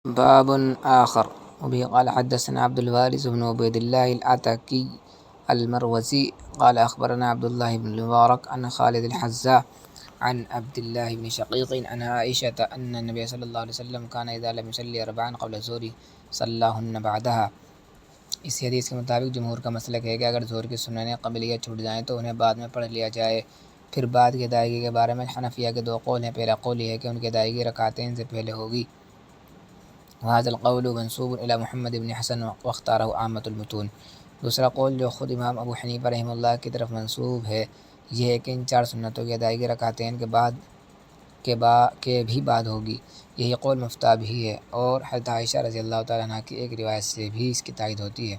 باب آخر وبه قال حدثنا عبد الوارث بن عبيد الله العتكي المروزي قال أخبرنا عبد الله بن المبارك عن خالد الحذاء عن عبد الله بن شقيق عن عائشة أن النبي صلى الله عليه وسلم كان إذا لم يصلي أربعا قبل الظهر صلاهن بعدها۔ اس حدیث کے مطابق جمہور کا مسلک ہے کہ اگر ظہر کی سننیں قبلیہ چھوٹ جائیں تو انہیں بعد میں پڑھ لیا جائے۔ پھر بعد کی ادائیگی کے بارے میں حنفیہ کے دو قول ہیں۔ پہلا قول یہ ہے کہ ان کی ادائیگی رکعتین سے پہلے ہوگی، وهذا القول منسوب إلى محمد بن حسن واختاره عامة المتون۔ دوسرا قول جو خود امام ابو حنیفہ رحمہ اللہ کی طرف منسوب ہے یہ ہے کہ ان چار سنتوں کی ادائیگی رکعتین کے بھی بعد ہوگی۔ یہی قول مفتہ بھی ہے، اور حضرت عائشہ رضی اللہ تعالیٰ عنہ کی ایک روایت سے بھی اس کی تائید ہوتی ہے۔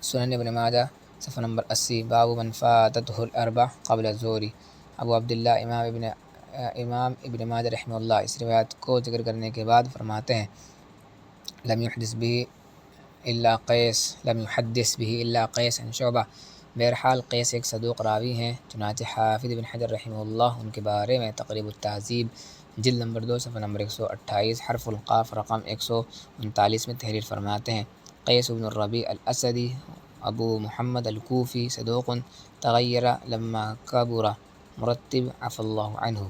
سنن ابن ماجہ صفحہ نمبر 80۔ باب من فاتته الاربع قبل الظہر۔ ابو عبداللہ امام ابن ماجہ رحمہ اللہ اس روایت کو ذکر کرنے کے بعد فرماتے ہیں لم يحدث به الا قیس عن شعبہ۔ بہرحال قیس ایک صدوق راوی ہیں، چنانچہ حافظ ابن حجر رحمہ اللہ ان کے بارے میں تقریب التہذیب جلد نمبر 2 صفحہ نمبر 128 حرف القاف رقم 139 میں تحریر فرماتے ہیں قیس بن الربیع الاسدی ابو محمد الکوفی صدوق تغیر لما کبر مرتب عفی اللہ عنہ۔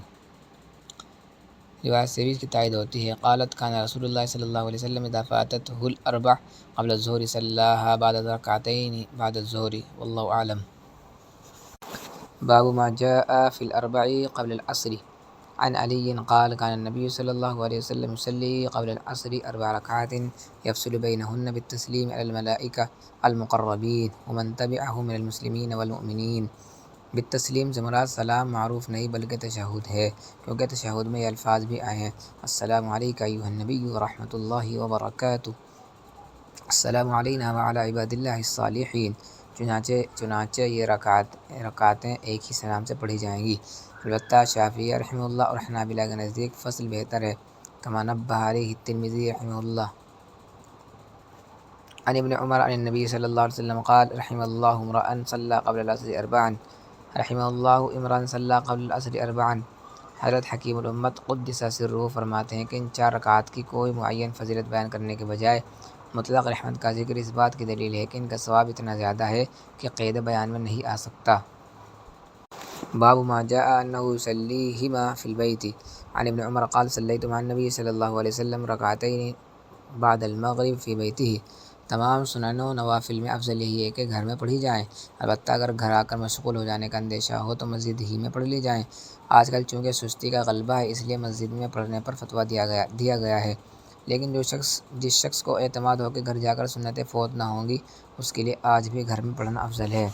روایت سے بھی اس کی تائید ہوتی ہے۔ قالت کان رسول اللہ صلی اللہ علیہ وسلم اذا فاتته الاربع قبل الظہر صلاها بعد رکعتین بعد الظہر واللہ اعلم۔ باب ما جاء في الاربع قبل العصر۔ عن علی قال كان النبي صلی اللہ علیہ وسلم يصلي قبل العصر 4 ركعات يفصل بينهن بالتسليم على الملائكة المقربين ومن تبعه من المسلمين والمؤمنين۔ بالتسلیم سے مراد سلام معروف نہیں بلکہ تشہد ہے، کیونکہ تشہد میں یہ الفاظ بھی آئے ہیں السلام علیک ایھا النبی ورحمۃ اللہ وبرکاتہ، السلام علینا وعلی عباد اللہ الصالحین۔ چنانچہ یہ رکعتیں ایک ہی سلام سے پڑھی جائیں گی۔ البتہ شافعیہ رحمہ اللہ اور حنابلہ کے نزدیک فصل بہتر ہے، کما نبہ علیہ الترمذی رحمہ اللہ۔ عن ابن عمر عن النبی صلی اللہ علیہ وسلم قال رحم اللہ امرأ صلی قبل العصر 4 رحم اللہ امرأ صلی قبل العصر 4۔ حضرت حکیم الامت قدس سرہ فرماتے ہیں کہ ان 4 رکعات کی کوئی معین فضیلت بیان کرنے کے بجائے مطلق رحمت کا ذکر اس بات کی دلیل ہے کہ ان کا ثواب اتنا زیادہ ہے کہ قید بیان میں نہیں آ سکتا۔ باب ما جاء انه يصليهما في البيت۔ عن ابن عمر قال صليت مع النبي صلی اللہ علیہ وسلم رکعتین بعد المغرب في بیتہ۔ تمام سنن و نوافل میں افضل یہی ہے کہ گھر میں پڑھی جائیں، البتہ اگر گھر آ کر مشغول ہو جانے کا اندیشہ ہو تو مسجد ہی میں پڑھ لی جائیں۔ آج کل چونکہ سستی کا غلبہ ہے اس لیے مسجد میں پڑھنے پر فتویٰ دیا گیا ہے، لیکن جس شخص کو اعتماد ہو کہ گھر جا کر سنتیں فوت نہ ہوں گی اس کے لیے آج بھی گھر میں پڑھنا افضل ہے۔